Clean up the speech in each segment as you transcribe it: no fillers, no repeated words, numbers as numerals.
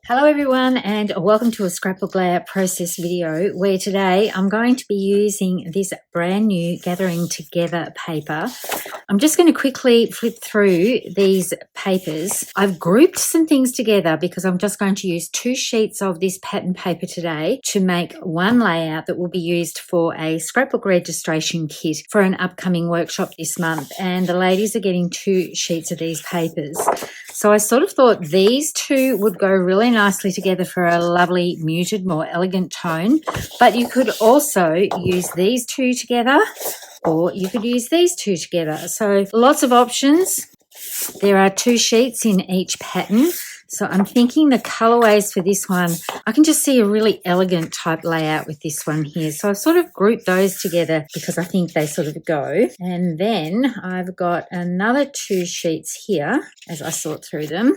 Hello everyone and welcome to a scrapbook layout process video where today I'm going to be using this brand new gathering together paper. I'm just going to quickly flip through these papers. I've grouped some things together because I'm just going to use 2 sheets of this pattern paper today to make one layout that will be used for a scrapbook registration kit for an upcoming workshop this month, and the ladies are getting 2 sheets of these papers. So I sort of thought these two would go really nicely together for a lovely muted, more elegant tone, but you could also use these two together or you could use these two together. So lots of options. There are 2 sheets in each pattern. So I'm thinking the colorways for this one, I can just see a really elegant type layout with this one here. So I've sort of grouped those together because I think they sort of go. And then I've got another 2 sheets here as I sort through them.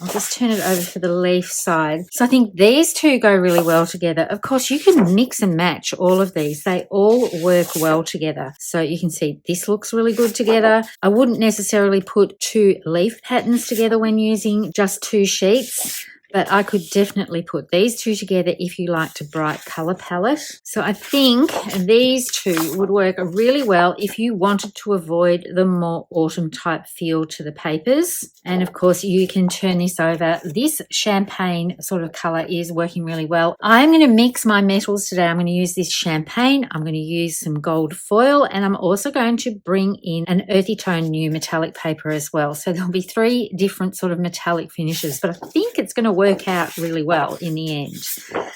I'll just turn it over for the leaf side. So I think these two go really well together. Of course, you can mix and match all of these. They all work well together. So you can see this looks really good together. I wouldn't necessarily put 2 leaf patterns together when using just 2 sheets, but I could definitely put these 2 together if you liked a bright color palette. So I think these 2 would work really well if you wanted to avoid the more autumn type feel to the papers. And of course you can turn this over. This champagne sort of color is working really well. I'm going to mix my metals today. I'm going to use this champagne. I'm going to use some gold foil, and I'm also going to bring in an earthy tone new metallic paper as well. So there'll be 3 different sort of metallic finishes, but I think it's going to work out really well in the end.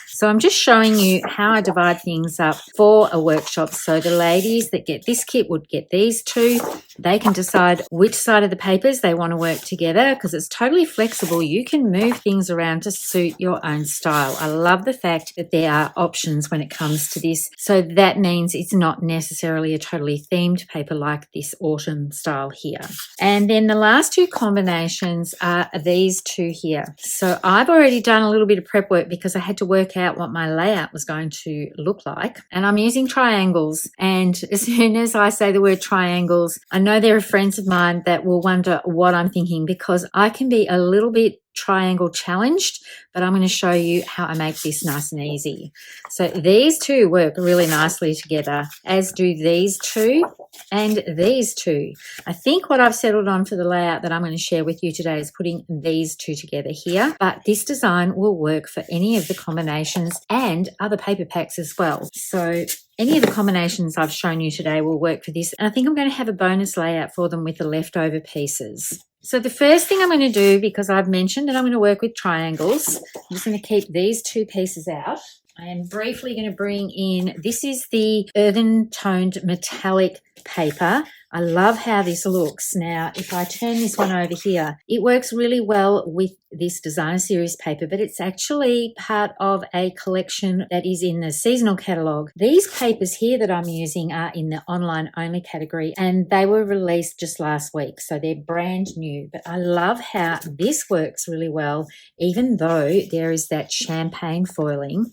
So I'm just showing you how I divide things up for a workshop. So the ladies that get this kit would get these 2. They can decide which side of the papers they want to work together because it's totally flexible. You can move things around to suit your own style. I love the fact that there are options when it comes to this. So that means it's not necessarily a totally themed paper like this autumn style here. And then the last 2 combinations are these 2 here. So I've already done a little bit of prep work because I had to work out what my layout was going to look like. And I'm using triangles. And as soon as I say the word triangles, I know there are friends of mine that will wonder what I'm thinking because I can be a little bit triangle challenged, but I'm going to show you how I make this nice and easy. So these 2 work really nicely together, as do these 2 and these 2. I think what I've settled on for the layout that I'm going to share with you today is putting these 2 together here, but this design will work for any of the combinations and other paper packs as well. So any of the combinations I've shown you today will work for this, and I think I'm going to have a bonus layout for them with the leftover pieces. So the first thing I'm going to do, because I've mentioned that I'm going to work with triangles, I'm just going to keep these 2 pieces out. I am briefly going to bring in, this is the earthen toned metallic paper. I love how this looks. Now, if I turn this one over here, it works really well with this designer series paper, but it's actually part of a collection that is in the seasonal catalogue. These papers here that I'm using are in the online only category, and they were released just last week, so they're brand new. But I love how this works really well, even though there is that champagne foiling.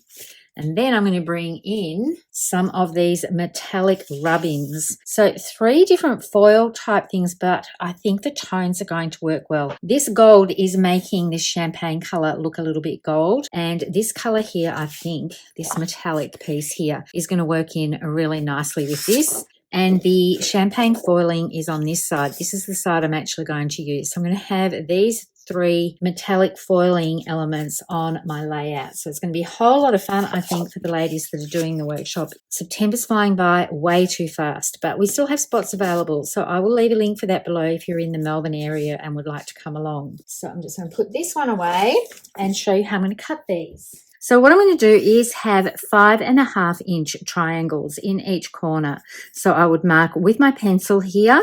And then I'm going to bring in some of these metallic rub-ins. So 3 different foil type things, but I think the tones are going to work well. This gold is making this champagne color look a little bit gold. And this color here, I think, this metallic piece here is going to work in really nicely with this. And the champagne foiling is on this side. This is the side I'm actually going to use. So I'm going to have these 3 metallic foiling elements on my layout. So it's going to be a whole lot of fun, I think, for the ladies that are doing the workshop. September's flying by way too fast, but we still have spots available. So I will leave a link for that below if you're in the Melbourne area and would like to come along. So I'm just going to put this one away and show you how I'm going to cut these. So what I'm going to do is have 5.5 inch triangles in each corner. So I would mark with my pencil here.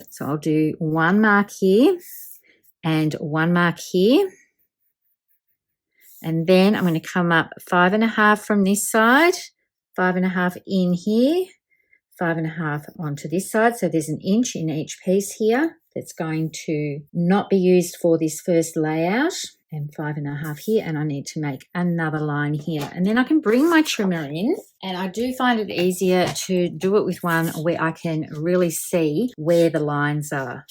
So I'll do 1 mark here and 1 mark here. And then I'm going to come up 5.5 from this side, 5.5 in here, 5.5 onto this side. So there's 1 inch in each piece here that's going to not be used for this first layout. And 5.5 here, and I need to make another line here, and then I can bring my trimmer in, and I do find it easier to do it with one where I can really see where the lines are.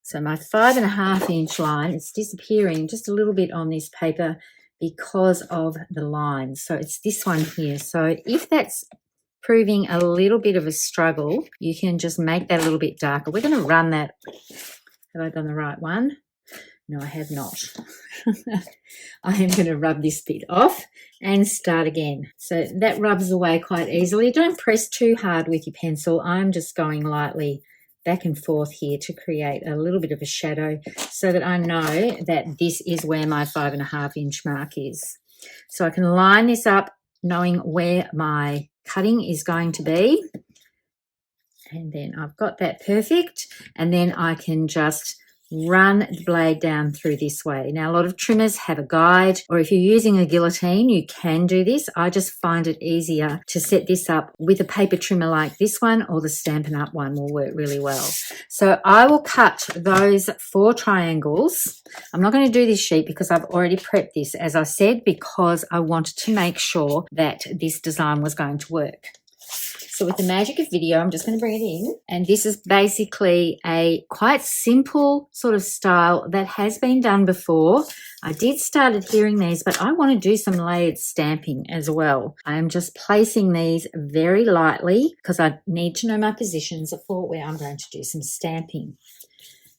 So my 5.5 inch line is disappearing just a little bit on this paper because of the lines. So it's this one here. So if that's proving a little bit of a struggle, you can just make that a little bit darker. We're going to run that. Have I done the right one? No, I have not. I am going to rub this bit off and start again. So that rubs away quite easily. Don't press too hard with your pencil. I'm just going lightly back and forth here to create a little bit of a shadow so that I know that this is where my 5.5 inch mark is. So I can line this up knowing where my cutting is going to be. And then I've got that perfect. And then I can just run the blade down through this way. Now, a lot of trimmers have a guide, or if you're using a guillotine, you can do this. I just find it easier to set this up with a paper trimmer like this one, or the Stampin' Up one will work really well. So I will cut those 4 triangles. I'm not going to do this sheet because I've already prepped this, as I said, because I wanted to make sure that this design was going to work. So with the magic of video, I'm just going to bring it in. And this is basically a quite simple sort of style that has been done before. I did start adhering these, but I want to do some layered stamping as well. I am just placing these very lightly because I need to know my positions for where I'm going to do some stamping.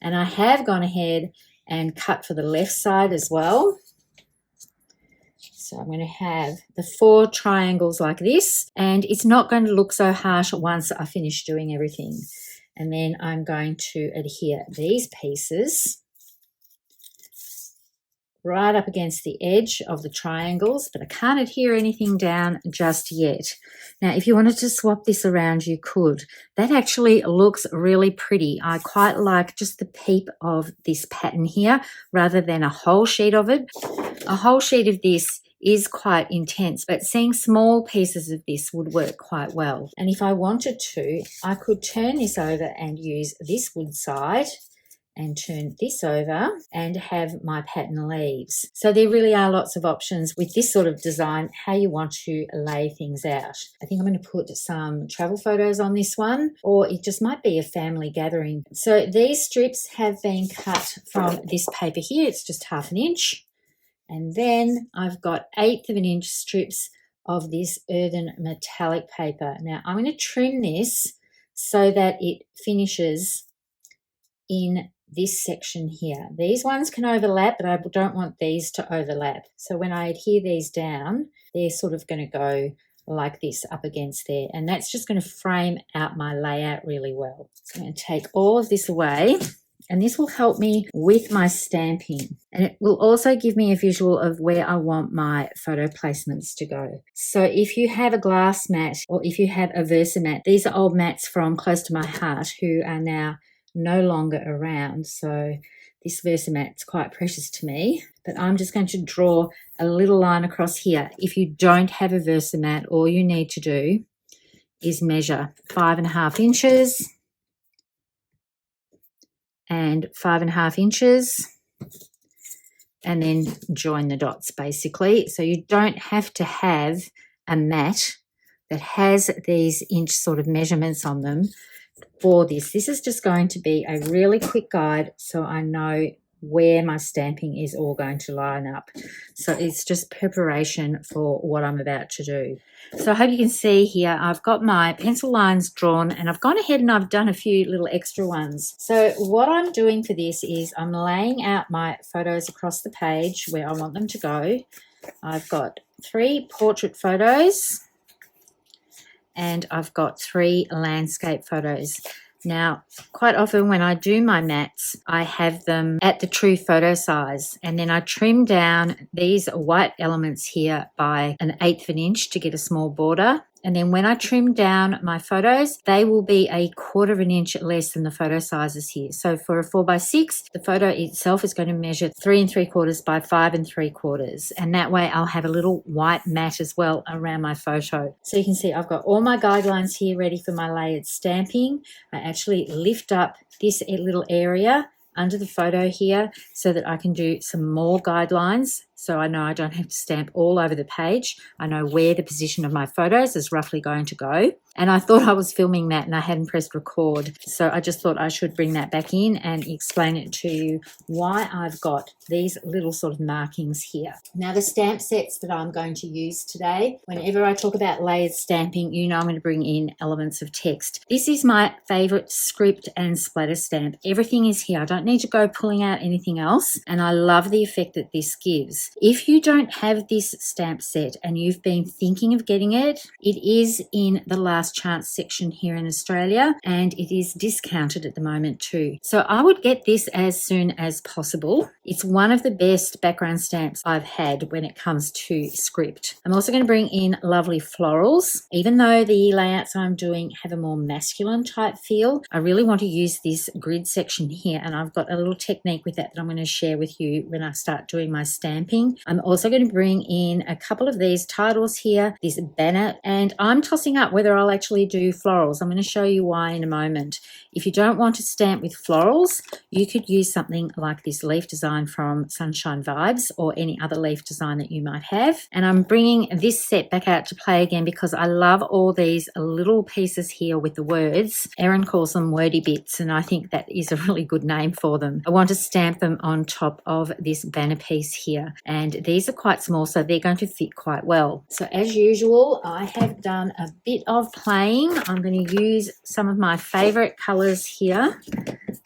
And I have gone ahead and cut for the left side as well. So I'm going to have the 4 triangles like this, and it's not going to look so harsh once I finish doing everything. And then I'm going to adhere these pieces right up against the edge of the triangles, but I can't adhere anything down just yet. Now, if you wanted to swap this around, you could. That actually looks really pretty. I quite like just the peep of this pattern here rather than a whole sheet of it. A whole sheet of this is quite intense, but seeing small pieces of this would work quite well. And if I wanted to, I could turn this over and use this wood side and turn this over and have my pattern leaves. So there really are lots of options with this sort of design, how you want to lay things out. I think I'm going to put some travel photos on this one, or it just might be a family gathering. So these strips have been cut from this paper here. It's just 1/2 inch. And then I've got 1/8 inch strips of this earthen metallic paper. Now I'm going to trim this so that it finishes in this section here. These ones can overlap, but I don't want these to overlap. So when I adhere these down, they're sort of going to go like this up against there. And that's just going to frame out my layout really well. So I'm going to take all of this away. And this will help me with my stamping. And it will also give me a visual of where I want my photo placements to go. So if you have a glass mat, or if you have a Versamat, these are old mats from close to my heart who are now no longer around. So this Versamat is quite precious to me. But I'm just going to draw a little line across here. If you don't have a Versamat, all you need to do is measure 5.5 inches. And 5.5 inches, and then join the dots basically. So you don't have to have a mat that has these inch sort of measurements on them for this. This is just going to be a really quick guide so I know where my stamping is all going to line up. So it's just preparation for what I'm about to do. So I hope you can see here, I've got my pencil lines drawn and I've gone ahead and I've done a few little extra ones. So what I'm doing for this is I'm laying out my photos across the page where I want them to go. I've got 3 portrait photos and I've got 3 landscape photos. Now, quite often when I do my mats, I have them at the true photo size, and then I trim down these white elements here by 1/8 inch to get a small border. And then when I trim down my photos, they will be 1/4 inch less than the photo sizes here. So for a 4x6, the photo itself is going to measure 3 3/4 by 5 3/4. And that way I'll have a little white mat as well around my photo. So you can see I've got all my guidelines here ready for my layered stamping. I actually lift up this little area under the photo here so that I can do some more guidelines. so I know I don't have to stamp all over the page. I know where the position of my photos is roughly going to go. And I thought I was filming that and I hadn't pressed record. So I just thought I should bring that back in and explain it to you why I've got these little sort of markings here. Now the stamp sets that I'm going to use today, whenever I talk about layered stamping, you know I'm going to bring in elements of text. This is my favorite script and splatter stamp. Everything is here. I don't need to go pulling out anything else. And I love the effect that this gives. If you don't have this stamp set and you've been thinking of getting it, it is in the last chance section here in Australia and it is discounted at the moment too. So I would get this as soon as possible. It's one of the best background stamps I've had when it comes to script. I'm also going to bring in lovely florals. Even though the layouts I'm doing have a more masculine type feel, I really want to use this grid section here, and I've got a little technique with that I'm going to share with you when I start doing my stamping. I'm also going to bring in a couple of these titles here, this banner, and I'm tossing up whether I'll actually do florals. I'm going to show you why in a moment. If you don't want to stamp with florals, you could use something like this leaf design from Sunshine Vibes or any other leaf design that you might have. And I'm bringing this set back out to play again because I love all these little pieces here with the words. Erin calls them wordy bits, and I think that is a really good name for them. I want to stamp them on top of this banner piece here, and these are quite small, so they're going to fit quite well. So as usual, I have done a bit of playing. I'm going to use some of my favorite colors here.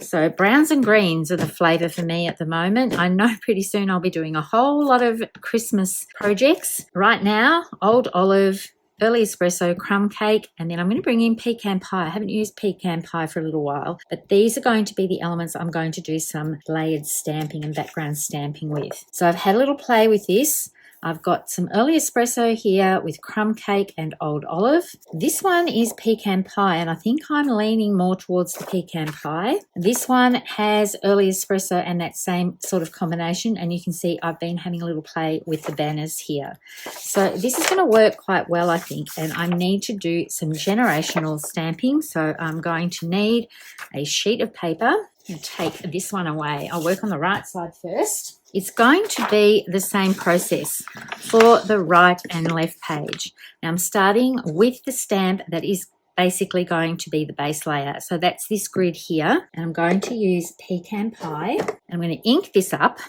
So browns and greens are the flavor for me at the moment. I know pretty soon I'll be doing a whole lot of Christmas projects. Right now, Old Olive, early espresso, crumb cake, and then I'm going to bring in pecan pie. I haven't used pecan pie for a little while, but these are going to be the elements I'm going to do some layered stamping and background stamping with. So I've had a little play with this. I've got some early espresso here with crumb cake and old olive. This one is pecan pie, and I think I'm leaning more towards the pecan pie. This one has early espresso and that same sort of combination, and you can see I've been having a little play with the banners here. So this is going to work quite well, I think, and I need to do some generational stamping. So I'm going to need a sheet of paper and take this one away. I'll work on the right side first. It's going to be the same process for the right and left page. Now I'm starting with the stamp that is basically going to be the base layer. So that's this grid here, and I'm going to use pecan pie. I'm going to ink this up.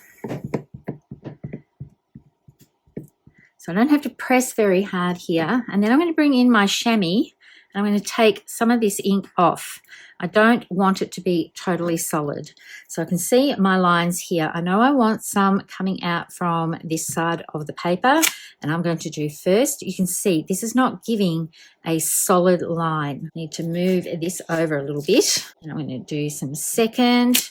So I don't have to press very hard here. And then I'm going to bring in my chamois, and I'm going to take some of this ink off. I don't want it to be totally solid. So I can see my lines here. I know I want some coming out from this side of the paper, and I'm going to do first. You can see this is not giving a solid line. I need to move this over a little bit, and I'm going to do some second,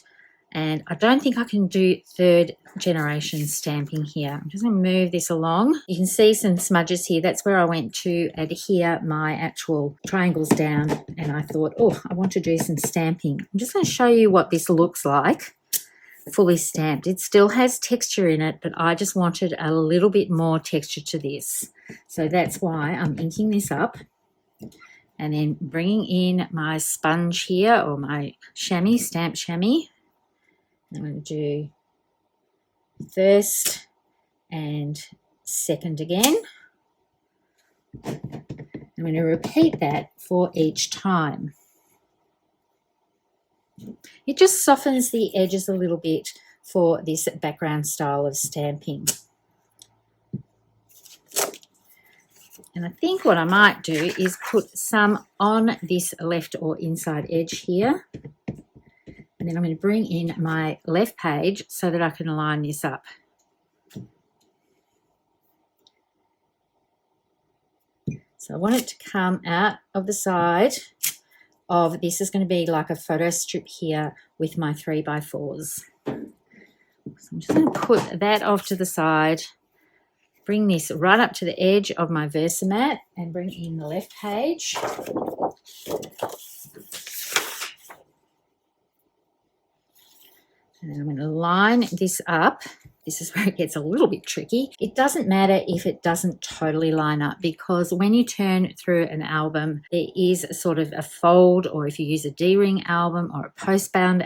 and I don't think I can do third generation stamping here. I'm just going to move this along. You can see some smudges here. That's where I went to adhere my actual triangles down, and I thought, oh, I want to do some stamping. I'm just going to show you what this looks like fully stamped. It still has texture in it, but I just wanted a little bit more texture to this. So that's why I'm inking this up. And then bringing in my sponge here, or my chamois, stamped chamois. I'm going to do first and second again. I'm going to repeat that for each time. It just softens the edges a little bit for this background style of stamping. And I think what I might do is put some on this left or inside edge here. And then I'm going to bring in my left page so that I can line this up. So I want it to come out of the side of, this is going to be like a photo strip here with my 3x4s. So I'm just going to put that off to the side, bring this right up to the edge of my Versamat and bring in the left page. And then I'm going to line this up. This is where it gets a little bit tricky. It doesn't matter if it doesn't totally line up, because when you turn through an album, there is a sort of a fold, or if you use a D-ring album or a post-bound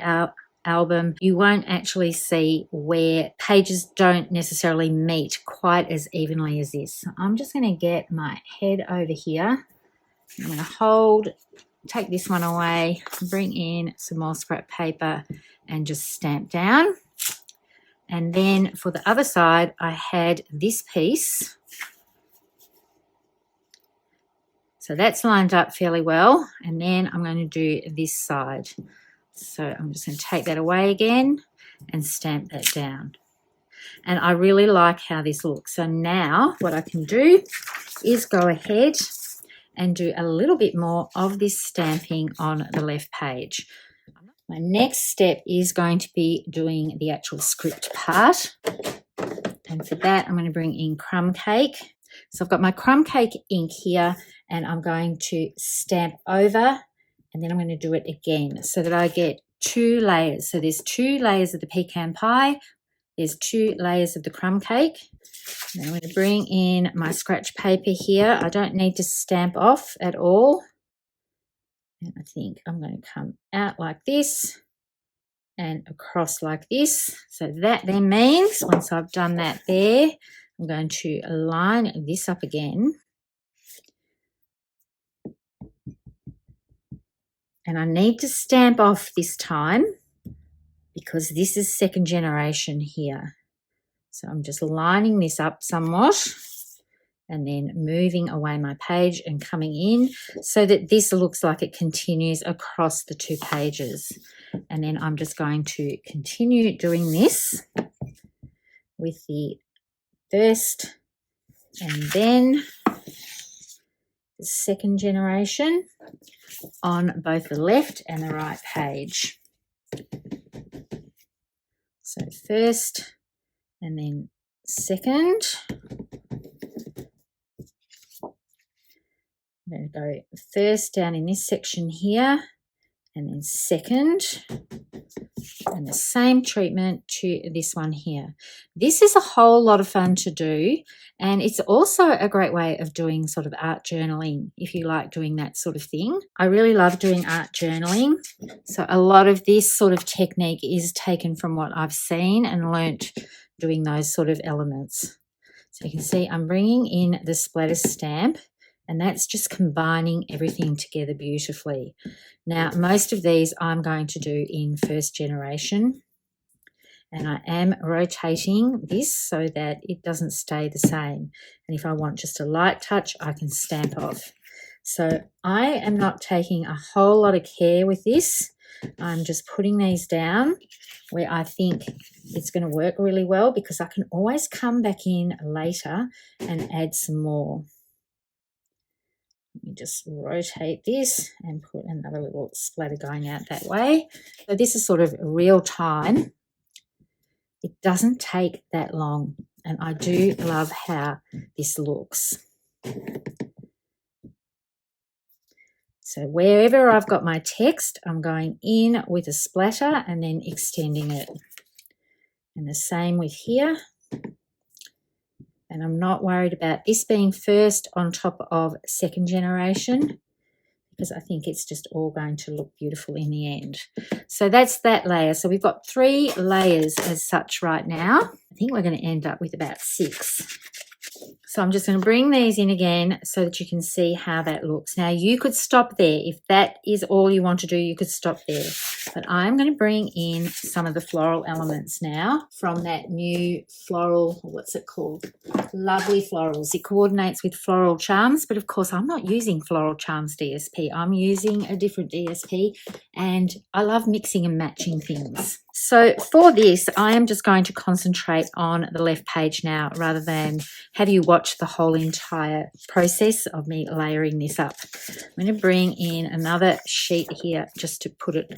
album, you won't actually see where pages don't necessarily meet quite as evenly as this. So I'm just going to get my head over here. I'm going to take this one away, bring in some more scrap paper and just stamp down. And then for the other side, I had this piece. So that's lined up fairly well. And then I'm going to do this side. So I'm just going to take that away again and stamp that down. And I really like how this looks. So now what I can do is go ahead and do a little bit more of this stamping on the left page. My next step is going to be doing the actual script part. And for that, I'm going to bring in Crumb Cake. So I've got my Crumb Cake ink here, and I'm going to stamp over, and then I'm going to do it again so that I get 2 layers. So there's 2 layers of the pecan pie. There's 2 layers of the crumb cake. And I'm going to bring in my scratch paper here. I don't need to stamp off at all. And I think I'm going to come out like this and across like this. So that then means once I've done that there, I'm going to line this up again. And I need to stamp off this time because this is second generation here. So I'm just lining this up somewhat and then moving away my page and coming in so that this looks like it continues across the 2 pages. And then I'm just going to continue doing this with the first and then the second generation on both the left and the right page. So first and then second. I'm going to go first down in this section here and then second, and the same treatment to this one here. This is a whole lot of fun to do, and it's also a great way of doing sort of art journaling if you like doing that sort of thing. I really love doing art journaling, so a lot of this sort of technique is taken from what I've seen and learnt doing those sort of elements. So you can see I'm bringing in the splatter stamp, and that's just combining everything together beautifully. Now, most of these I'm going to do in first generation, and I am rotating this so that it doesn't stay the same. And if I want just a light touch, I can stamp off. So I am not taking a whole lot of care with this. I'm just putting these down where I think it's going to work really well, because I can always come back in later and add some more. Let me just rotate this and put another little splatter going out that way. So this is sort of real time. It doesn't take that long, and I do love how this looks. So wherever I've got my text, I'm going in with a splatter and then extending it. And the same with here. And I'm not worried about this being first on top of second generation, because I think it's just all going to look beautiful in the end. So that's that layer. So we've got 3 layers as such right now. I think we're going to end up with about 6. So I'm just going to bring these in again so that you can see how that looks. Now, you could stop there. If that is all you want to do, you could stop there. But I'm going to bring in some of the floral elements now from that new floral, what's it called? Lovely Florals. It coordinates with Floral Charms, but of course I'm not using Floral Charms DSP. I'm using a different DSP, and I love mixing and matching things. So for this, I am just going to concentrate on the left page now rather than have you watch the whole entire process of me layering this up. I'm going to bring in another sheet here just to put it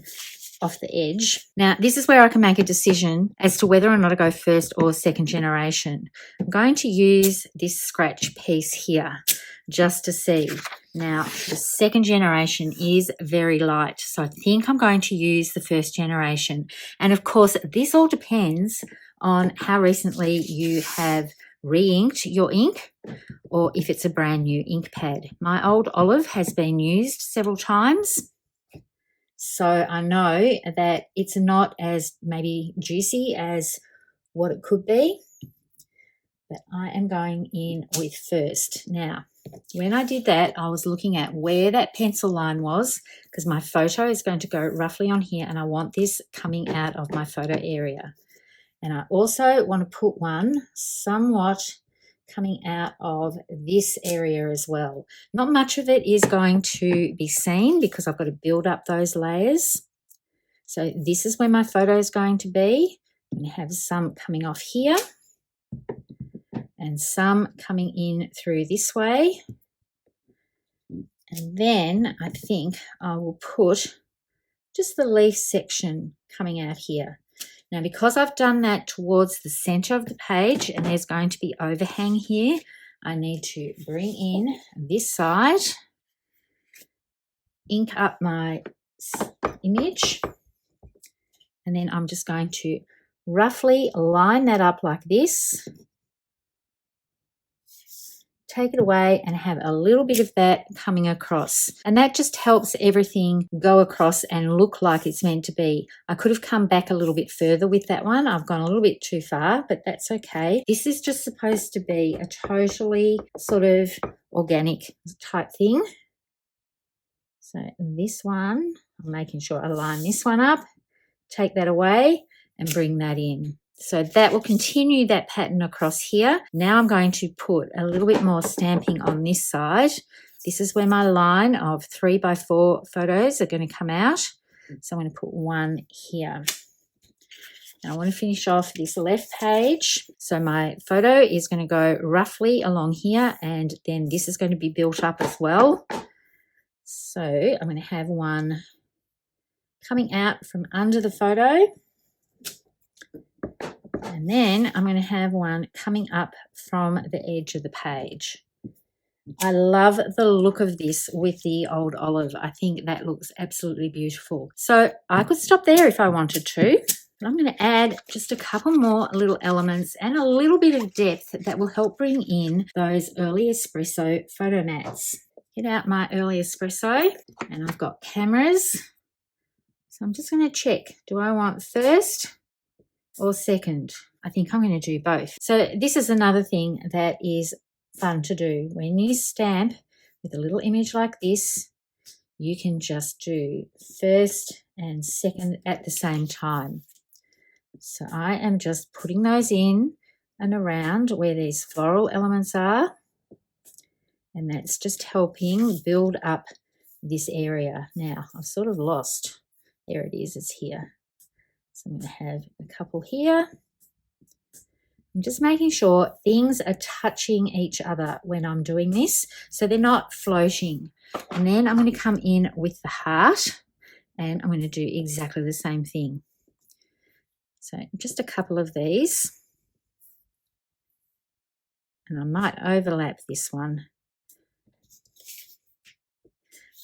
off the edge. Now, this is where I can make a decision as to whether or not I go first or second generation. I'm going to use this scratch piece here just to see. Now, the second generation is very light, so I think I'm going to use the first generation. And of course, this all depends on how recently you have re-inked your ink, or if it's a brand new ink pad. My old Olive has been used several times, So I know that it's not as maybe juicy as what it could be, but I am going in with first. Now, when I did that, I was looking at where that pencil line was, because my photo is going to go roughly on here, and I want this coming out of my photo area. And I also want to put one somewhat coming out of this area as well. Not much of it is going to be seen because I've got to build up those layers. So this is where my photo is going to be. I'm going to have some coming off here and some coming in through this way. And then I think I will put just the leaf section coming out here. Now, because I've done that towards the center of the page and there's going to be overhang here, I need to bring in this side, ink up my image, and then I'm just going to roughly line that up like this. Take it away and have a little bit of that coming across. And that just helps everything go across and look like it's meant to be. I could have come back a little bit further with that one. I've gone a little bit too far, but that's okay. This is just supposed to be a totally sort of organic type thing. So this one, I'm making sure I line this one up, take that away and bring that in. So that will continue that pattern across here. Now I'm going to put a little bit more stamping on this side. This is where my line of 3x4 photos are going to come out. So I'm going to put one here. Now I want to finish off this left page. So my photo is going to go roughly along here, and then this is going to be built up as well. So I'm going to have one coming out from under the photo. And then I'm going to have one coming up from the edge of the page. I love the look of this with the old olive. I think that looks absolutely beautiful. So I could stop there if I wanted to. But I'm going to add just a couple more little elements and a little bit of depth that will help bring in those early espresso photo mats. Get out my early espresso, and I've got cameras. So I'm just going to check. Do I want first or second? I think I'm going to do both. So this is another thing that is fun to do. When you stamp with a little image like this, you can just do first and second at the same time. So I am just putting those in and around where these floral elements are, and that's just helping build up this area. Now I've sort of lost, there it is, it's here. So I'm going to have a couple here. I'm just making sure things are touching each other when I'm doing this, so they're not floating. And then I'm going to come in with the heart, and I'm going to do exactly the same thing. So just a couple of these, and I might overlap this one.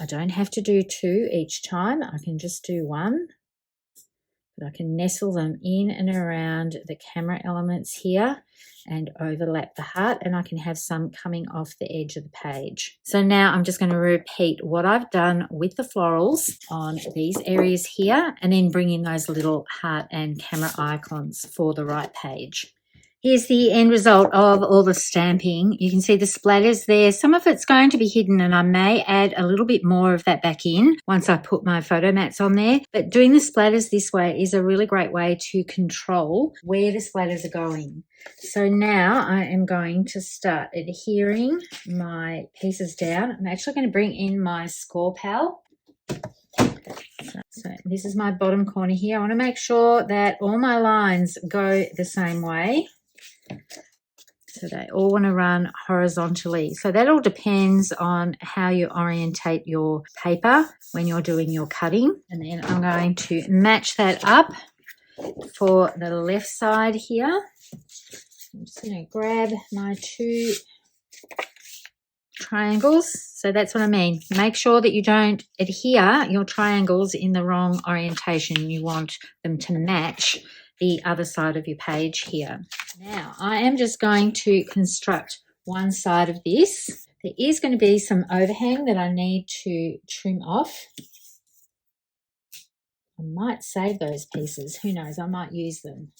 I don't have to do two each time. I can just do one. But I can nestle them in and around the camera elements here and overlap the heart, and I can have some coming off the edge of the page. So now I'm just going to repeat what I've done with the florals on these areas here, and then bring in those little heart and camera icons for the right page. Here's the end result of all the stamping. You can see the splatters there. Some of it's going to be hidden, and I may add a little bit more of that back in once I put my photo mats on there. But doing the splatters this way is a really great way to control where the splatters are going. So now I am going to start adhering my pieces down. I'm actually going to bring in my score pal. So this is my bottom corner here. I want to make sure that all my lines go the same way. So they all want to run horizontally. So that all depends on how you orientate your paper when you're doing your cutting. And then I'm going to match that up for the left side here. I'm just going to grab my two triangles. So that's what I mean. Make sure that you don't adhere your triangles in the wrong orientation. You want them to match the other side of your page here. Now I am just going to construct one side of this. There is going to be some overhang that I need to trim off. I might save those pieces. Who knows? I might use them.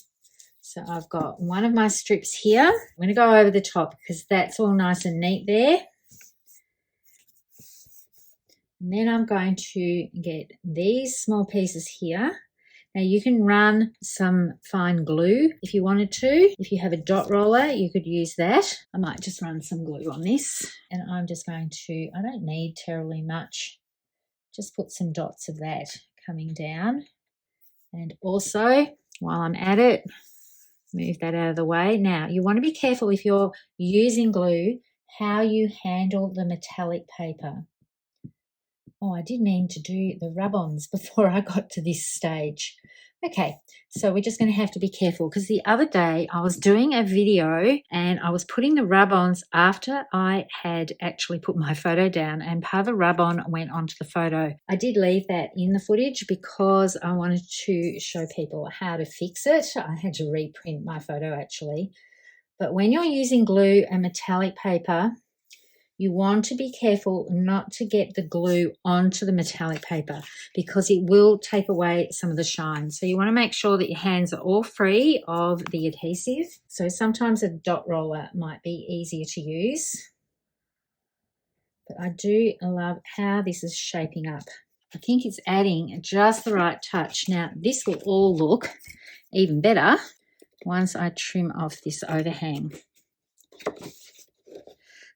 So I've got one of my strips here. I'm going to go over the top because that's all nice and neat there. And then I'm going to get these small pieces here. Now you can run some fine glue if you wanted to. If you have a dot roller, you could use that. I might just run some glue on this. And I'm just going to, I don't need terribly much. Just put some dots of that coming down. And also, while I'm at it, move that out of the way. Now, you want to be careful if you're using glue, how you handle the metallic paper. Oh, I did mean to do the rub-ons before I got to this stage. Okay, so we're just going to have to be careful because the other day I was doing a video and I was putting the rub-ons after I had actually put my photo down, and part of the rub-on went onto the photo. I did leave that in the footage because I wanted to show people how to fix it. I had to reprint my photo actually. But when you're using glue and metallic paper, you want to be careful not to get the glue onto the metallic paper because it will take away some of the shine. So you want to make sure that your hands are all free of the adhesive. So sometimes a dot roller might be easier to use. But I do love how this is shaping up. I think it's adding just the right touch. Now this will all look even better once I trim off this overhang.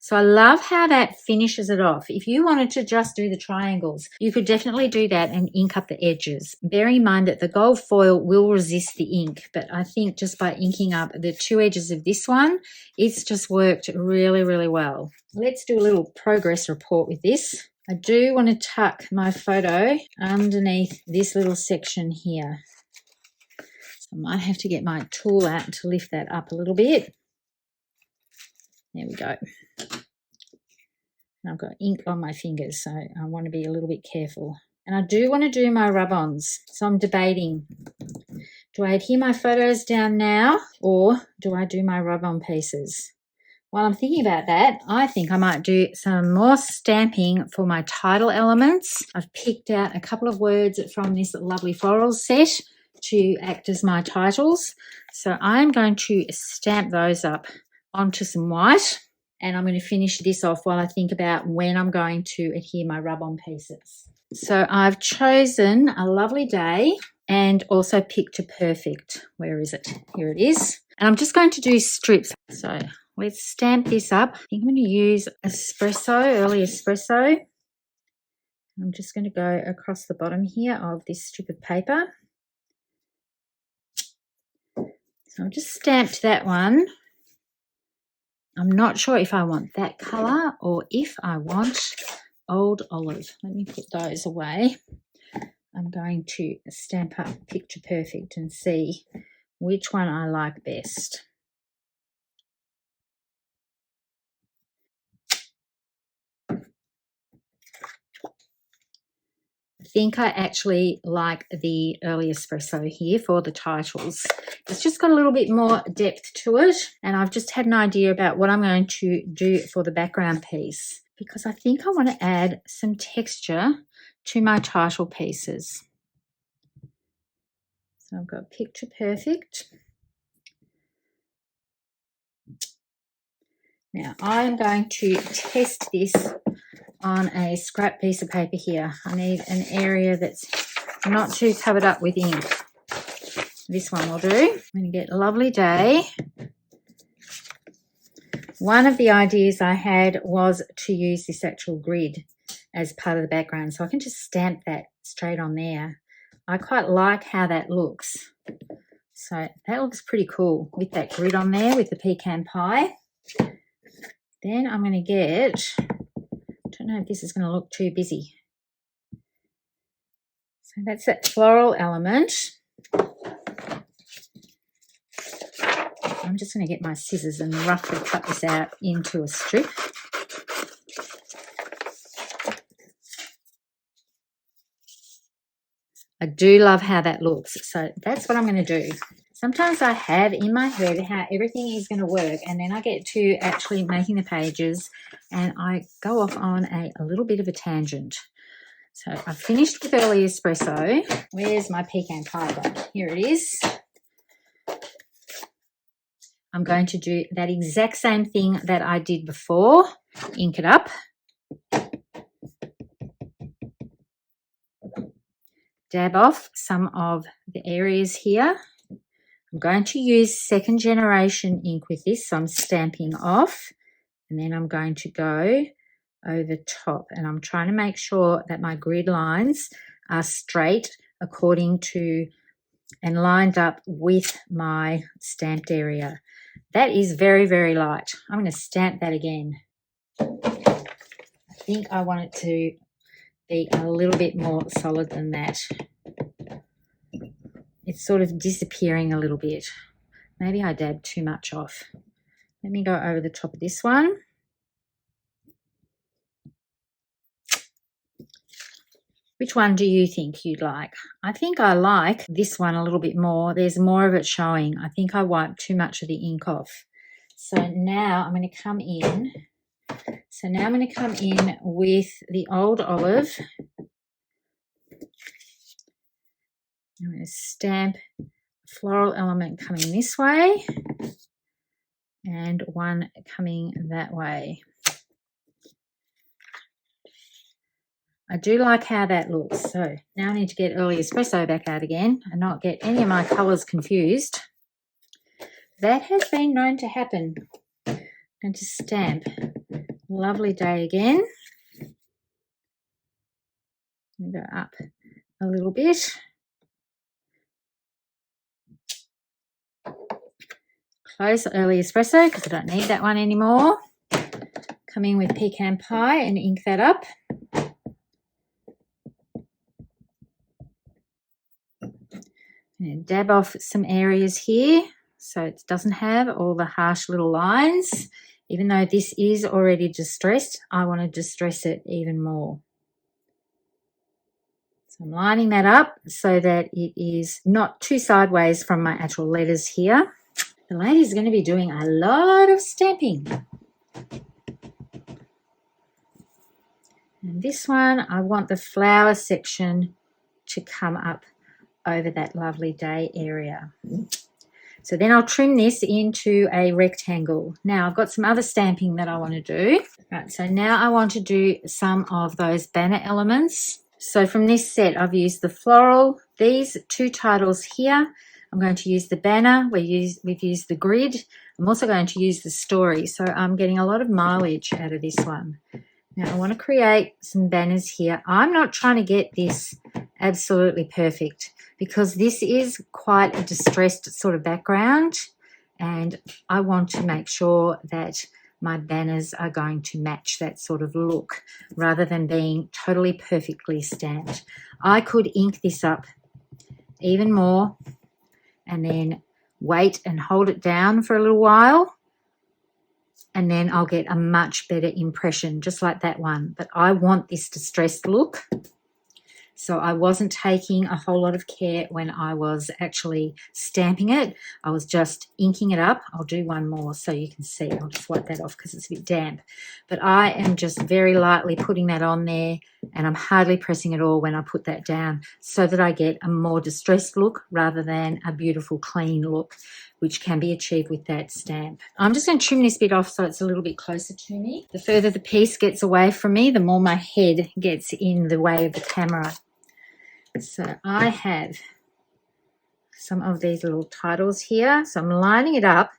So I love how that finishes it off. If you wanted to just do the triangles, you could definitely do that and ink up the edges. Bear in mind that the gold foil will resist the ink, but I think just by inking up the two edges of this one, it's just worked really, really well. Let's do a little progress report with this. I do want to tuck my photo underneath this little section here. So I might have to get my tool out to lift that up a little bit. There we go. And I've got ink on my fingers, so I want to be a little bit careful. And I do want to do my rub-ons, so I'm debating. Do I adhere my photos down now, or do I do my rub-on pieces? While I'm thinking about that, I think I might do some more stamping for my title elements. I've picked out a couple of words from this lovely floral set to act as my titles. So I'm going to stamp those up onto some white, and I'm going to finish this off while I think about when I'm going to adhere my rub-on pieces. So I've chosen a lovely day and also Picture Perfect. Where is it? Here it is. And I'm just going to do strips. So let's stamp this up. I think I'm going to use Espresso, early Espresso. I'm just going to go across the bottom here of this strip of paper. So I've just stamped that one. I'm not sure if I want that colour or if I want Old Olive. Let me put those away. I'm going to stamp up Picture Perfect and see which one I like best. I think I actually like the early Espresso here for the titles. It's just got a little bit more depth to it, and I've just had an idea about what I'm going to do for the background piece because I think I want to add some texture to my title pieces. So I've got Picture Perfect. Now I'm going to test this on a scrap piece of paper here. I need an area that's not too covered up with ink. This one will do. I'm going to get a lovely day. One of the ideas I had was to use this actual grid as part of the background, so I can just stamp that straight on there. I quite like how that looks. So that looks pretty cool with that grid on there with the pecan pie. Then I'm going to get, I don't know if this is going to look too busy. So that's that floral element. I'm just going to get my scissors and roughly cut this out into a strip. I do love how that looks. So that's what I'm going to do. Sometimes I have in my head how everything is going to work, and then I get to actually making the pages and I go off on a little bit of a tangent. So I've finished with early espresso. Where's my pecan pie gone? Here it is. I'm going to do that exact same thing that I did before. Ink it up. Dab off some of the areas here. I'm going to use second generation ink with this, so I'm stamping off, and then I'm going to go over top, and I'm trying to make sure that my grid lines are straight according to and lined up with my stamped area. That is very, very light. I'm going to stamp that again. I think I want it to be a little bit more solid than that. It's sort of disappearing a little bit. Maybe I dabbed too much off. Let me go over the top of this one. Which one do you think you'd like? I think I like this one a little bit more. There's more of it showing. I think I wiped too much of the ink off. So now I'm going to come in. With the old olive. I'm going to stamp a floral element coming this way and one coming that way. I do like how that looks. So now I need to get early espresso back out again and not get any of my colours confused. That has been known to happen. I'm going to stamp Lovely Day again. I'm going to go up a little bit. Close early espresso because I don't need that one anymore. Come in with pecan pie and ink that up. And dab off some areas here so it doesn't have all the harsh little lines. Even though this is already distressed, I want to distress it even more. So I'm lining that up so that it is not too sideways from my actual letters here. The lady's going to be doing a lot of stamping. And this one, I want the flower section to come up over that Lovely Day area. So then I'll trim this into a rectangle. Now I've got some other stamping that I want to do. Right, so now I want to do some of those banner elements. So from this set, I've used the floral, these two titles here. I'm going to use the banner. We've used the grid. I'm also going to use the story. So I'm getting a lot of mileage out of this one. Now I want to create some banners here. I'm not trying to get this absolutely perfect because this is quite a distressed sort of background, and I want to make sure that my banners are going to match that sort of look rather than being totally perfectly stamped. I could ink this up even more and then wait and hold it down for a little while, and then I'll get a much better impression, just like that one. But I want this distressed look, so I wasn't taking a whole lot of care when I was actually stamping it. I was just inking it up. I'll do one more so you can see. I'll just wipe that off because it's a bit damp. But I am just very lightly putting that on there, and I'm hardly pressing at all when I put that down so that I get a more distressed look rather than a beautiful clean look, which can be achieved with that stamp. I'm just going to trim this bit off so it's a little bit closer to me. The further the piece gets away from me, the more my head gets in the way of the camera. So I have some of these little titles here. So I'm lining it up.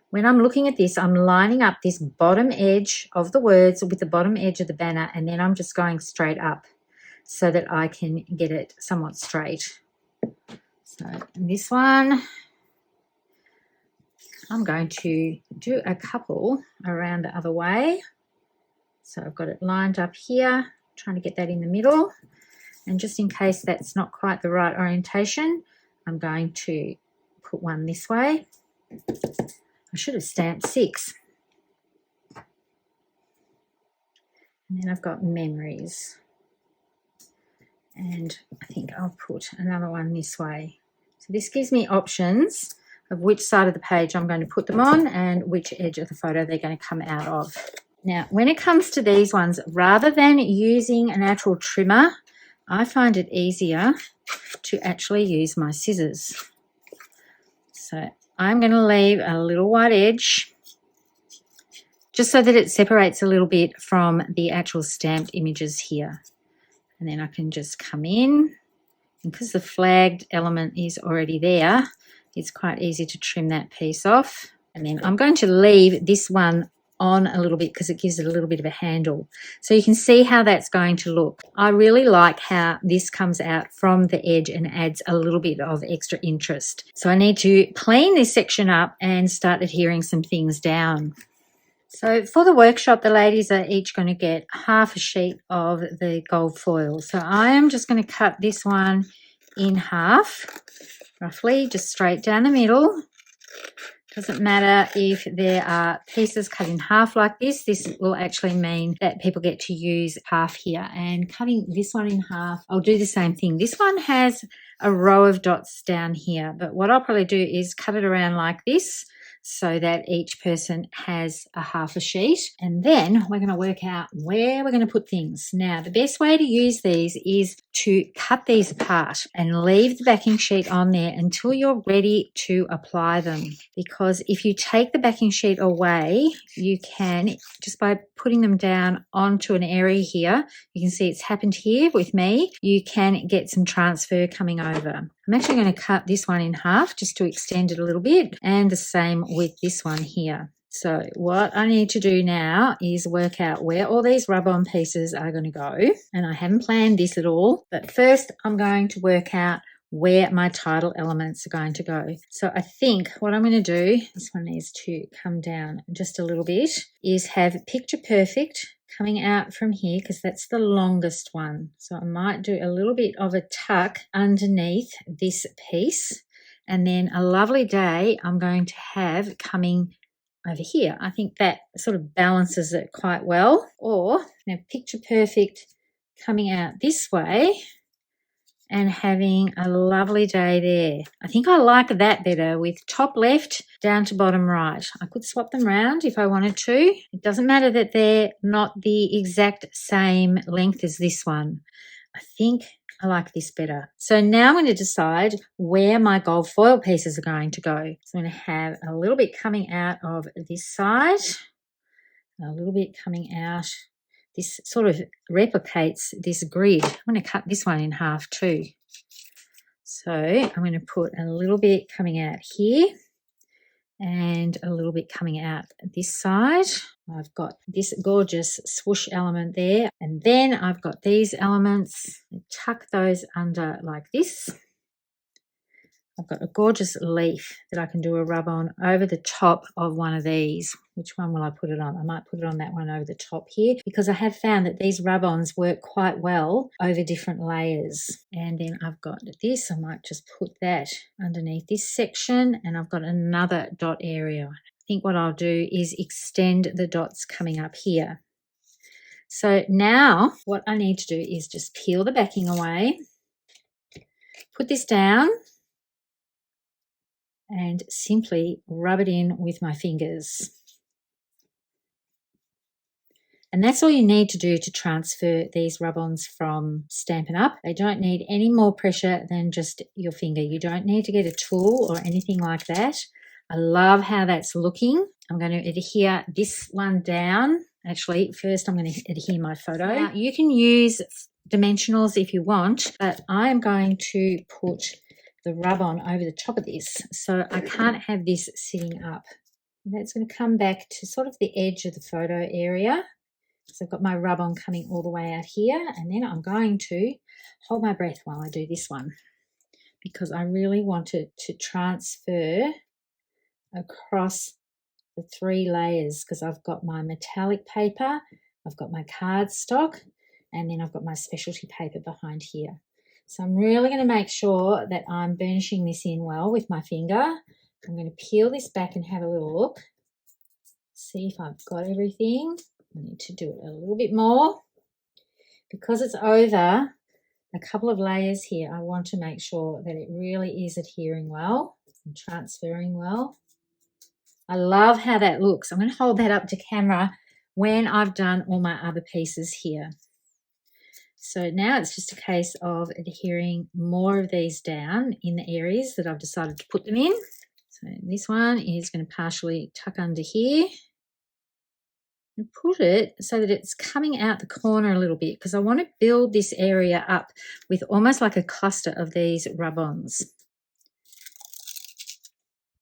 When I'm looking at this, I'm lining up this bottom edge of the words with the bottom edge of the banner, and then I'm just going straight up so that I can get it somewhat straight. So in this one, I'm going to do a couple around the other way. So I've got it lined up here, trying to get that in the middle. And just in case that's not quite the right orientation, I'm going to put one this way. I should have stamped 6. And then I've got memories. And I think I'll put another one this way. So this gives me options of which side of the page I'm going to put them on and which edge of the photo they're going to come out of. Now, when it comes to these ones, rather than using an actual trimmer, I find it easier to actually use my scissors. So I'm going to leave a little white edge just so that it separates a little bit from the actual stamped images here. And then I can just come in, and because the flagged element is already there, it's quite easy to trim that piece off. And then I'm going to leave this one on a little bit because it gives it a little bit of a handle. So you can see how that's going to look. I really like how this comes out from the edge and adds a little bit of extra interest. So I need to clean this section up and start adhering some things down. So for the workshop, the ladies are each going to get half a sheet of the gold foil. So I am just going to cut this one in half, roughly, just straight down the middle. Doesn't matter if there are pieces cut in half like this. This will actually mean that people get to use half here. And cutting this one in half, I'll do the same thing. This one has a row of dots down here, but what I'll probably do is cut it around like this, so that each person has a half a sheet. And then we're going to work out where we're going to put things. Now, the best way to use these is to cut these apart and leave the backing sheet on there until you're ready to apply them. Because if you take the backing sheet away, you can, just by putting them down onto an area here, you can see it's happened here with me, you can get some transfer coming over. I'm actually going to cut this one in half just to extend it a little bit, and the same with this one here. So what I need to do now is work out where all these rub-on pieces are going to go, and I haven't planned this at all, but first I'm going to work out where my title elements are going to go. So I think what I'm going to do, this one needs to come down just a little bit, is have Picture Perfect coming out from here because that's the longest one. So I might do a little bit of a tuck underneath this piece, and then a Lovely Day I'm going to have coming over here. I think that sort of balances it quite well. Or now Picture Perfect coming out this way and having a Lovely Day there. I think I like that better, with top left down to bottom right. I could swap them around if I wanted to. It doesn't matter that they're not the exact same length as this one. I think I like this better. So now I'm going to decide where my gold foil pieces are going to go. So I'm going to have a little bit coming out of this side, a little bit coming out. This sort of replicates this grid. I'm going to cut this one in half too. So I'm going to put a little bit coming out here and a little bit coming out this side. I've got this gorgeous swoosh element there, and then I've got these elements. Tuck those under like this. I've got a gorgeous leaf that I can do a rub on over the top of one of these. Which one will I put it on? I might put it on that one over the top here, because I have found that these rub-ons work quite well over different layers. And then I've got this. I might just put that underneath this section, and I've got another dot area. I think what I'll do is extend the dots coming up here. So now what I need to do is just peel the backing away, put this down, and simply rub it in with my fingers. And that's all you need to do to transfer these rub-ons from Stampin' Up. They don't need any more pressure than just your finger. You don't need to get a tool or anything like that. I love how that's looking. I'm going to adhere this one down. Actually, first I'm going to adhere my photo. Now, you can use dimensionals if you want, but I'm going to put the rub-on over the top of this, so I can't have this sitting up. And that's going to come back to sort of the edge of the photo area. So I've got my rub-on coming all the way out here, and then I'm going to hold my breath while I do this one, because I really want it to transfer across the 3 layers, because I've got my metallic paper, I've got my cardstock, and then I've got my specialty paper behind here. So I'm really going to make sure that I'm burnishing this in well with my finger. I'm going to peel this back and have a little look, see if I've got everything. I need to do it a little bit more. Because it's over a couple of layers here, I want to make sure that it really is adhering well and transferring well. I love how that looks. I'm going to hold that up to camera when I've done all my other pieces here. So now it's just a case of adhering more of these down in the areas that I've decided to put them in. So this one is going to partially tuck under here and put it so that it's coming out the corner a little bit, because I want to build this area up with almost like a cluster of these rub-ons.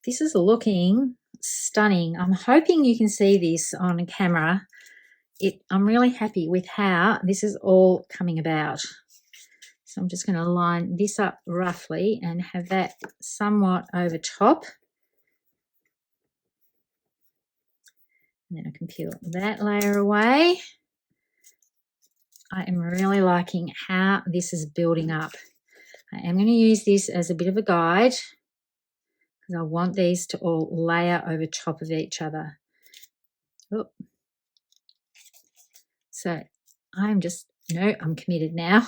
This is looking stunning. I'm hoping you can see this on camera. I'm really happy with how this is all coming about. So I'm just going to line this up roughly and have that somewhat over top. And then I can peel that layer away. I am really liking how this is building up. I am going to use this as a bit of a guide because I want these to all layer over top of each other. Oh. So I'm committed now.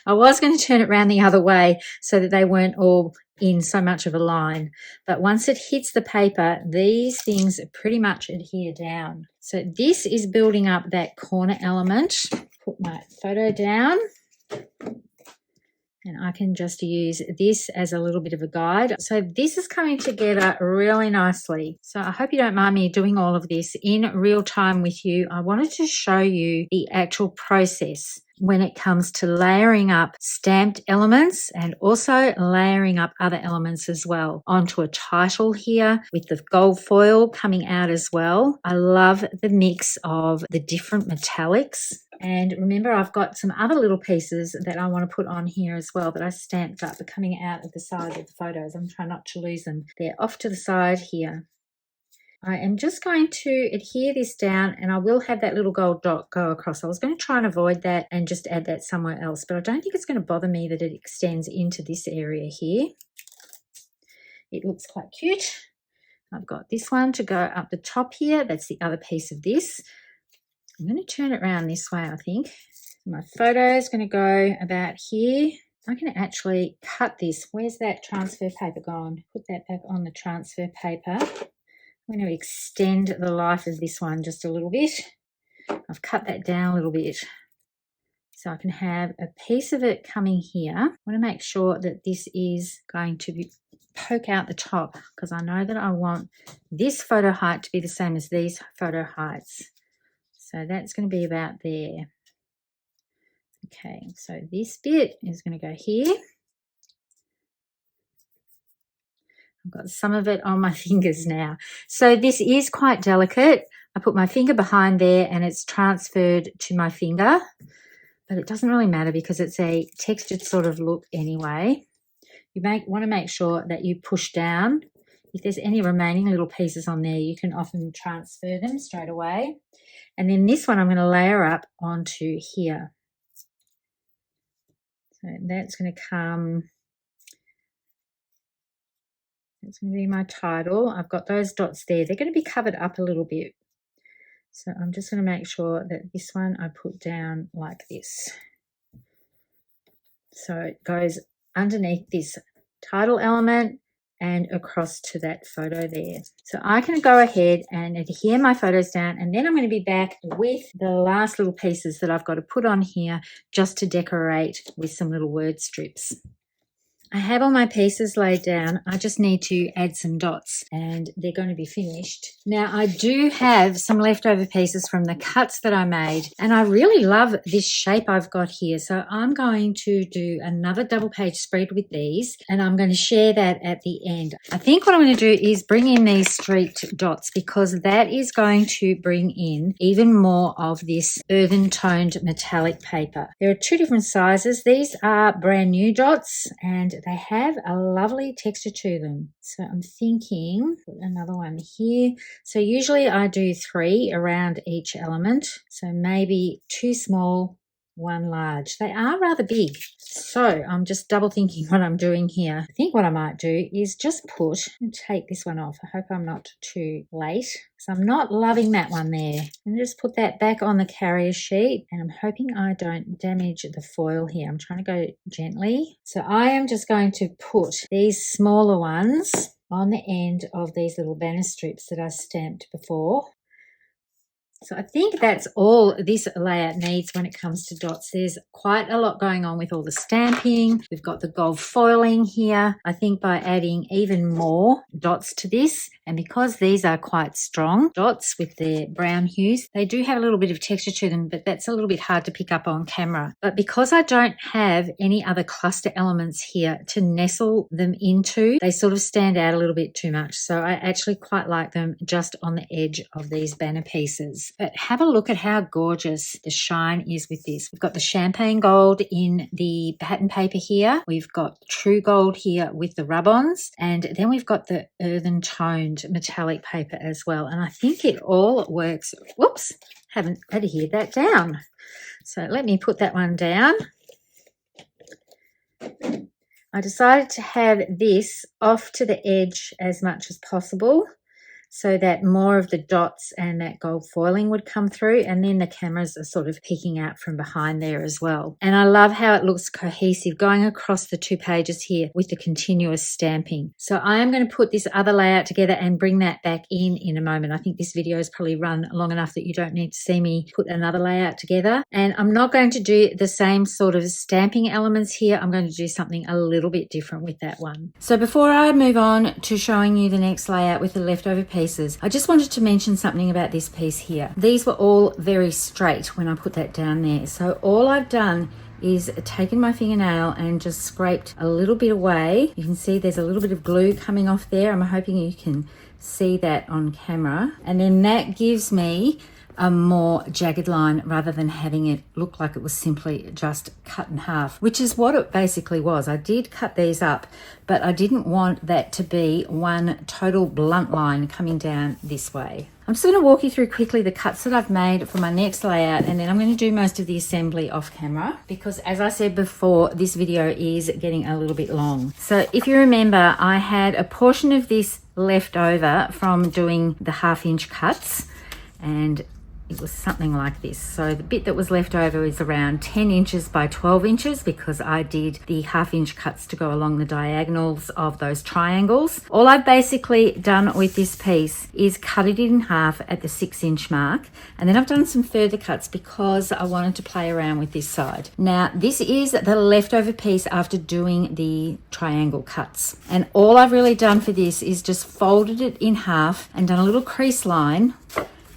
I was going to turn it around the other way so that they weren't all in so much of a line, but once it hits the paper, these things pretty much adhere down. So this is building up that corner element. Put my photo down, and I can just use this as a little bit of a guide. So this is coming together really nicely. So I hope you don't mind me doing all of this in real time with you. I wanted to show you the actual process when it comes to layering up stamped elements and also layering up other elements as well onto a title here with the gold foil coming out as well. I love the mix of the different metallics. And remember, I've got some other little pieces that I want to put on here as well that I stamped up coming out of the side of the photos. I'm trying not to lose them. They're off to the side here. I am just going to adhere this down, and I will have that little gold dot go across. I was going to try and avoid that and just add that somewhere else, but I don't think it's going to bother me that it extends into this area here. It looks quite cute. I've got this one to go up the top here. That's the other piece of this. I'm going to turn it around this way, I think. My photo is going to go about here. I can actually cut this. Where's that transfer paper gone? Put that back on the transfer paper. I'm going to extend the life of this one just a little bit. I've cut that down a little bit so I can have a piece of it coming here. I want to make sure that this is going to poke out the top, because I know that I want this photo height to be the same as these photo heights. So that's going to be about there. Okay, so this bit is going to go here. I've got some of it on my fingers now. So this is quite delicate. I put my finger behind there and it's transferred to my finger, but it doesn't really matter because it's a textured sort of look anyway. You want to make sure that you push down. If there's any remaining little pieces on there, you can often transfer them straight away. And then this one I'm going to layer up onto here. So that's going to come... It's going to be my title. I've got those dots there. They're going to be covered up a little bit. So I'm just going to make sure that this one I put down like this. So it goes underneath this title element and across to that photo there. So I can go ahead and adhere my photos down, and then I'm going to be back with the last little pieces that I've got to put on here just to decorate with some little word strips. I have all my pieces laid down. I just need to add some dots and they're going to be finished. Now I do have some leftover pieces from the cuts that I made, and I really love this shape I've got here. So I'm going to do another double page spread with these, and I'm going to share that at the end. I think what I'm going to do is bring in these streaked dots, because that is going to bring in even more of this earthen toned metallic paper. There are two different sizes. These are brand new dots and they have a lovely texture to them. So I'm thinking, put another one here. So usually I do 3 around each element. So maybe 2 small, 1 large. They are rather big. So I'm just double thinking what I'm doing here. I think what I might do is just put and take this one off. I hope I'm not too late. So I'm not loving that one there. And just put that back on the carrier sheet, and I'm hoping I don't damage the foil here. I'm trying to go gently. So I am just going to put these smaller ones on the end of these little banner strips that I stamped before. So I think that's all this layout needs when it comes to dots. There's quite a lot going on with all the stamping. We've got the gold foiling here. I think by adding even more dots to this, and because these are quite strong dots with their brown hues, they do have a little bit of texture to them, but that's a little bit hard to pick up on camera. But because I don't have any other cluster elements here to nestle them into, they sort of stand out a little bit too much. So I actually quite like them just on the edge of these banner pieces. But have a look at how gorgeous the shine is with this. We've got the champagne gold in the pattern paper here. We've got true gold here with the rub-ons. And then we've got the earthen toned metallic paper as well. And I think it all works. Whoops, haven't adhered that down. So let me put that one down. I decided to have this off to the edge as much as possible, so that more of the dots and that gold foiling would come through, and then the cameras are sort of peeking out from behind there as well. And I love how it looks cohesive going across the 2 pages here with the continuous stamping. So I am going to put this other layout together and bring that back in a moment. I think this video has probably run long enough that you don't need to see me put another layout together. And I'm not going to do the same sort of stamping elements here. I'm going to do something a little bit different with that one. So before I move on to showing you the next layout with the leftover pieces, I just wanted to mention something about this piece here. These were all very straight when I put that down there. So all I've done is taken my fingernail and just scraped a little bit away. You can see there's a little bit of glue coming off there. I'm hoping you can see that on camera. And then that gives me a more jagged line rather than having it look like it was simply just cut in half, which is what it basically was. I did cut these up, but I didn't want that to be one total blunt line coming down this way. I'm just going to walk you through quickly the cuts that I've made for my next layout, and then I'm going to do most of the assembly off camera because, as I said before, this video is getting a little bit long. So if you remember, I had a portion of this left over from doing the 1/2-inch cuts, and it was something like this. So the bit that was left over is around 10 inches by 12 inches because I did the 1/2-inch cuts to go along the diagonals of those triangles. All I've basically done with this piece is cut it in half at the 6-inch mark, and then I've done some further cuts because I wanted to play around with this side. Now this is the leftover piece after doing the triangle cuts, and all I've really done for this is just folded it in half and done a little crease line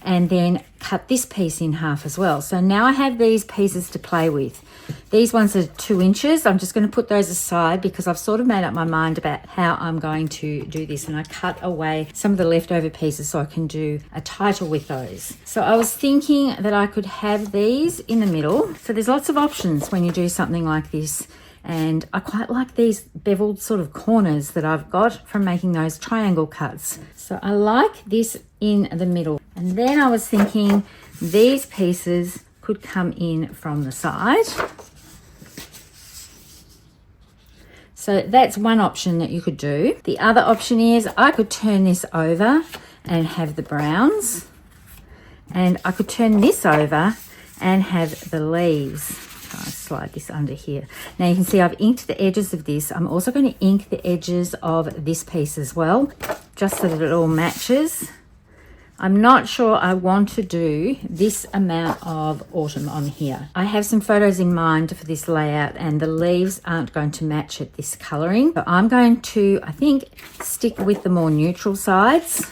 and then cut this piece in half as well. So now I have these pieces to play with. These ones are 2 inches. I'm just going to put those aside because I've sort of made up my mind about how I'm going to do this, and I cut away some of the leftover pieces so I can do a title with those. So I was thinking that I could have these in the middle. So there's lots of options when you do something like this, and I quite like these beveled sort of corners that I've got from making those triangle cuts. So I like this in the middle. And then I was thinking these pieces could come in from the side. So that's one option that you could do. The other option is I could turn this over and have the browns, and I could turn this over and have the leaves. I slide this under here. Now you can see I've inked the edges of this. I'm also going to ink the edges of this piece as well, just so that it all matches. I'm not sure I want to do this amount of autumn on here. I have some photos in mind for this layout, and the leaves aren't going to match it, this colouring. So I'm going to, I think, stick with the more neutral sides.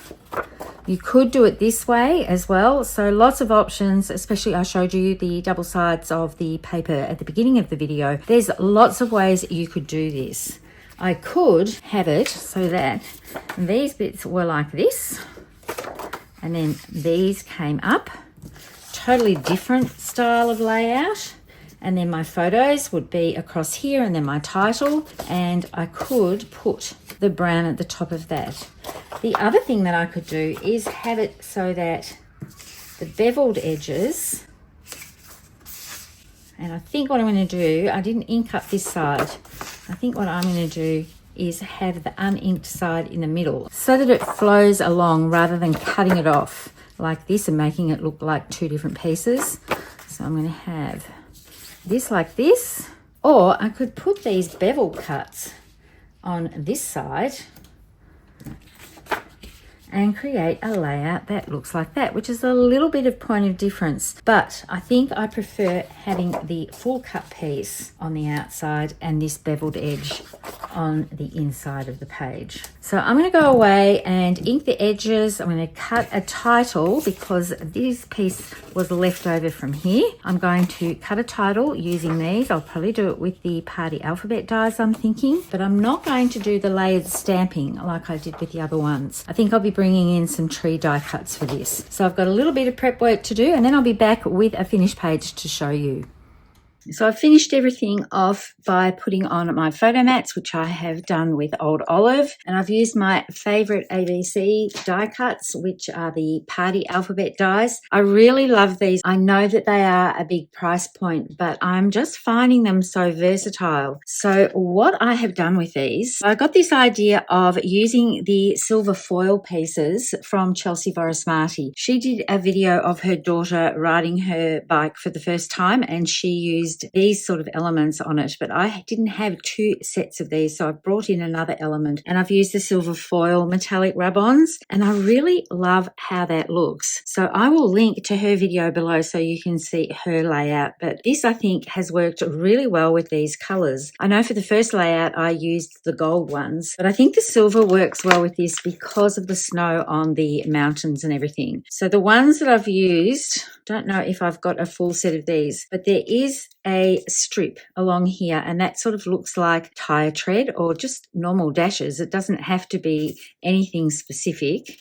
You could do it this way as well. So lots of options, especially I showed you the double sides of the paper at the beginning of the video. There's lots of ways you could do this. I could have it so that these bits were like this, and then these came up. Totally different style of layout. And then my photos would be across here, and then my title, and I could put the brown at the top of that. The other thing that I could do is have it so that the beveled edges, and I think what I'm going to do, I didn't ink up this side. I think what I'm going to do is have the uninked side in the middle so that it flows along rather than cutting it off like this and making it look like 2 different pieces. So I'm going to have this like this, or I could put these bevel cuts on this side and create a layout that looks like that, which is a little bit of point of difference. But I think I prefer having the full cut piece on the outside and this beveled edge on the inside of the page. So I'm going to go away and ink the edges. I'm going to cut a title because this piece was left over from here. I'm going to cut a title using these. I'll probably do it with the party alphabet dies, I'm thinking, but I'm not going to do the layered stamping like I did with the other ones. I think I'll be bringing in some tree die cuts for this. So I've got a little bit of prep work to do, and then I'll be back with a finished page to show you. So I've finished everything off by putting on my photo mats, which I have done with Old Olive, and I've used my favorite ABC die cuts, which are the party alphabet dies. I really love these. I know that they are a big price point, but I'm just finding them so versatile. So what I have done with these, I got this idea of using the silver foil pieces from Chelsea Vorasmarty. She did a video of her daughter riding her bike for the first time, and she used these sort of elements on it, but I didn't have two sets of these, so I brought in another element, and I've used the silver foil metallic rub-ons, and I really love how that looks. So I will link to her video below so you can see her layout, but this I think has worked really well with these colors. I know for the first layout I used the gold ones, but I think the silver works well with this because of the snow on the mountains and everything. So the ones that I've used, don't know if I've got a full set of these, but there is a strip along here, and that sort of looks like tire tread or just normal dashes. It doesn't have to be anything specific.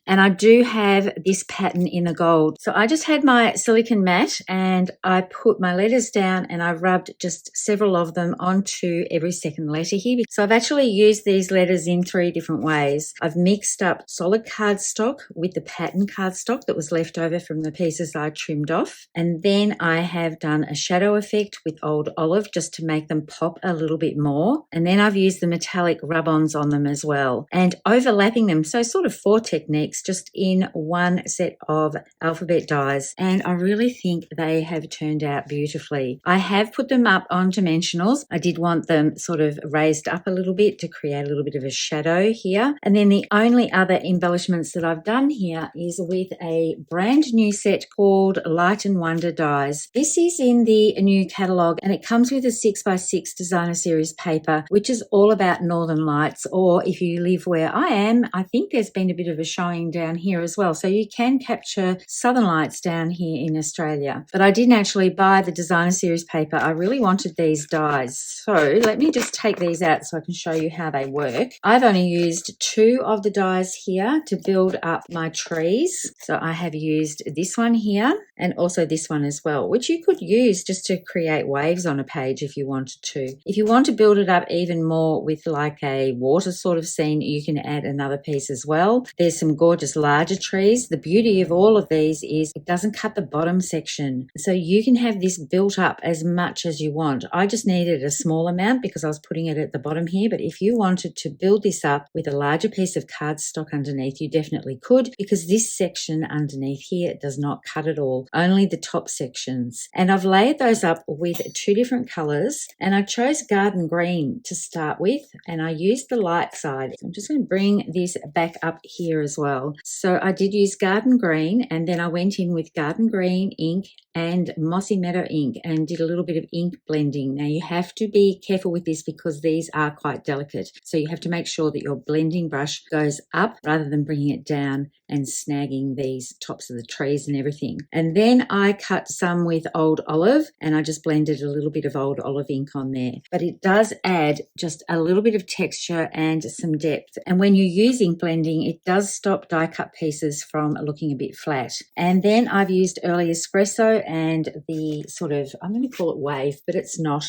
And I do have this pattern in the gold. So I just had my silicone mat and I put my letters down and I rubbed just several of them onto every second letter here. So I've actually used these letters in 3 different ways. I've mixed up solid cardstock with the pattern cardstock that was left over from the pieces I trimmed off. And then I have done a shadow effect with Old Olive just to make them pop a little bit more. And then I've used the metallic rub-ons on them as well and overlapping them. So sort of 4 techniques just in one set of alphabet dies, and I really think they have turned out beautifully. I have put them up on dimensionals. I did want them sort of raised up a little bit to create a little bit of a shadow here. And then the only other embellishments that I've done here is with a brand new set called Light and Wonder dies. This is in the new catalogue and it comes with a 6x6 designer series paper, which is all about northern lights, or if you live where I am, I think there's been a bit of a showing down here as well. So you can capture southern lights down here in Australia. But I didn't actually buy the designer series paper. I really wanted these dies. So let me just take these out so I can show you how they work. I've only used 2 of the dies here to build up my trees. So I have used this one here and also this one as well, which you could use just to create waves on a page if you wanted to. If you want to build it up even more with like a water sort of scene, you can add another piece as well. There's some gorgeous larger trees. The beauty of all of these is it doesn't cut the bottom section. So you can have this built up as much as you want. I just needed a small amount because I was putting it at the bottom here. But if you wanted to build this up with a larger piece of cardstock underneath, you definitely could, because this section underneath here does not cut at all, only the top sections. And I've layered those up with 2 different colors, and I chose garden green to start with, and I used the light side. I'm just going to bring this back up here as well. So I did use garden green, and then I went in with garden green ink and Mossy Meadow ink and did a little bit of ink blending. Now you have to be careful with this because these are quite delicate. So you have to make sure that your blending brush goes up rather than bringing it down and snagging these tops of the trees and everything. And then I cut some with Old Olive and I just blended a little bit of Old Olive ink on there. But it does add just a little bit of texture and some depth. And when you're using blending, it does stop die cut pieces from looking a bit flat. And then I've used early espresso and the sort of, I'm going to call it wave, but it's not.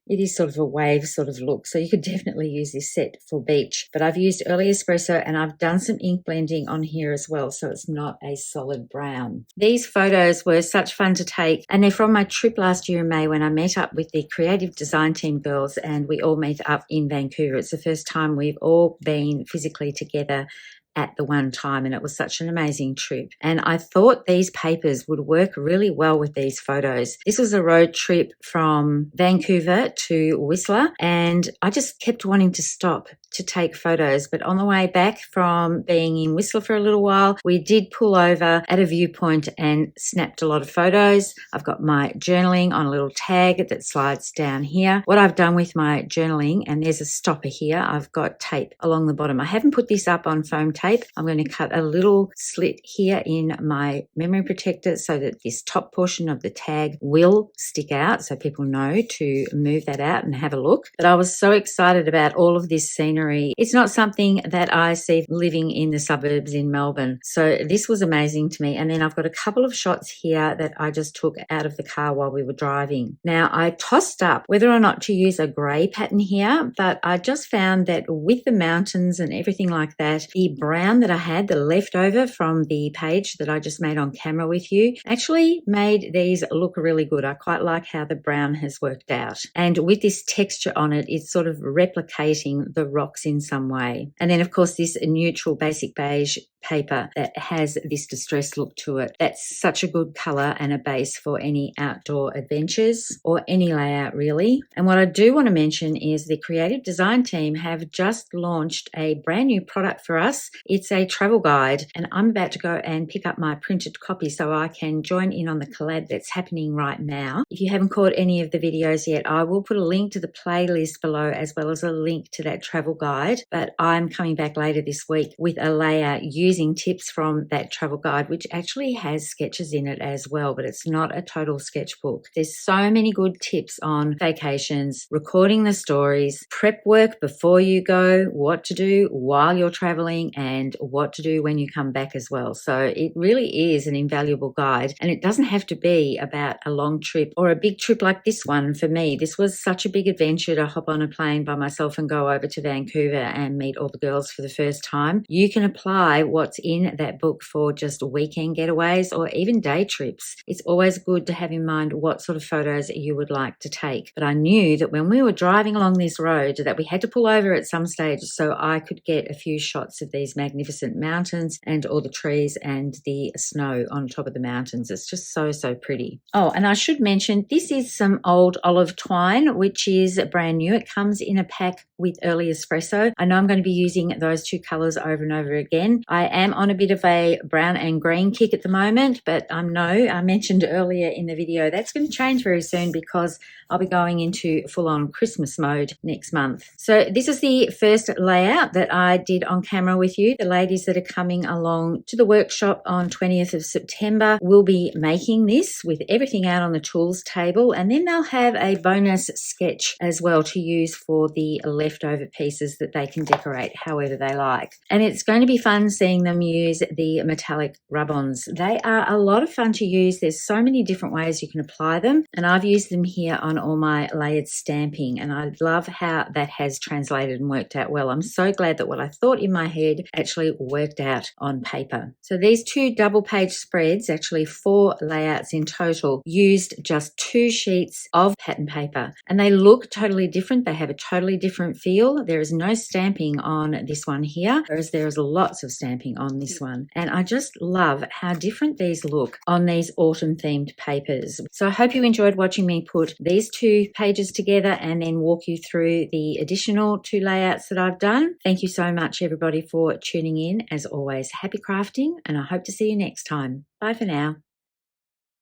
It is sort of a wave sort of look. So you could definitely use this set for beach. But I've used early espresso and I've done some ink blending on here as well. So it's not a solid brown. These photos were such fun to take. And they're from my trip last year in May when I met up with the creative design team girls and we all met up in Vancouver. It's the first time we've all been physically together at the one time, and it was such an amazing trip. And I thought these papers would work really well with these photos. This was a road trip from Vancouver to Whistler, and I just kept wanting to stop to take photos, but on the way back from being in Whistler for a little while, we did pull over at a viewpoint and snapped a lot of photos. I've got my journaling on a little tag that slides down here. What I've done with my journaling, and there's a stopper here, I've got tape along the bottom. I haven't put this up on foam tape. I'm going to cut a little slit here in my memory protector so that this top portion of the tag will stick out so people know to move that out and have a look. But I was so excited about all of this scenery. It's not something that I see living in the suburbs in Melbourne. So this was amazing to me. And then I've got a couple of shots here that I just took out of the car while we were driving. Now I tossed up whether or not to use a grey pattern here, but I just found that with the mountains and everything like that, the brown that I had, the leftover from the page that I just made on camera with you, actually made these look really good. I quite like how the brown has worked out. And with this texture on it, it's sort of replicating the rocks in some way. And then of course this neutral basic beige paper that has this distressed look to it. That's such a good colour and a base for any outdoor adventures or any layout really. And what I do want to mention is the creative design team have just launched a brand new product for us. It's a travel guide, and I'm about to go and pick up my printed copy so I can join in on the collab that's happening right now. If you haven't caught any of the videos yet, I will put a link to the playlist below as well as a link to that travel guide. But I'm coming back later this week with a layout using tips from that travel guide, which actually has sketches in it as well, but it's not a total sketchbook. There's so many good tips on vacations, recording the stories, prep work before you go, what to do while you're traveling, and what to do when you come back as well. So it really is an invaluable guide, and it doesn't have to be about a long trip or a big trip like this one. For me, this was such a big adventure to hop on a plane by myself and go over to Vancouver and meet all the girls for the first time. You can apply what's in that book for just weekend getaways or even day trips. It's always good to have in mind what sort of photos you would like to take. But I knew that when we were driving along this road that we had to pull over at some stage so I could get a few shots of these magnificent mountains and all the trees and the snow on top of the mountains. It's just so, so pretty. Oh, and I should mention this is some old olive twine, which is brand new. It comes in a pack with early espresso. I know I'm going to be using those two colors over and over again. I am on a bit of a brown and green kick at the moment, but I mentioned earlier in the video that's going to change very soon because I'll be going into full-on Christmas mode next month. So this is the first layout that I did on camera with you. The ladies that are coming along to the workshop on 20th of September will be making this with everything out on the tools table, and then they'll have a bonus sketch as well to use for the leftover pieces that they can decorate however they like. And it's going to be fun seeing them use the metallic rub-ons. They are a lot of fun to use. There's so many different ways you can apply them, and I've used them here on all my layered stamping, and I love how that has translated and worked out well. I'm so glad that what I thought in my head actually worked out on paper. So these two double page spreads, actually 4 layouts in total, used just 2 sheets of pattern paper, and they look totally different. They have a totally different feel. There is no stamping on this one here, whereas there is lots of stamping on this one. And I just love how different these look on these autumn themed papers. So I hope you enjoyed watching me put these 2 pages together and then walk you through the additional 2 layouts that I've done. Thank you so much everybody for tuning in. As always, happy crafting, and I hope to see you next time. Bye for now.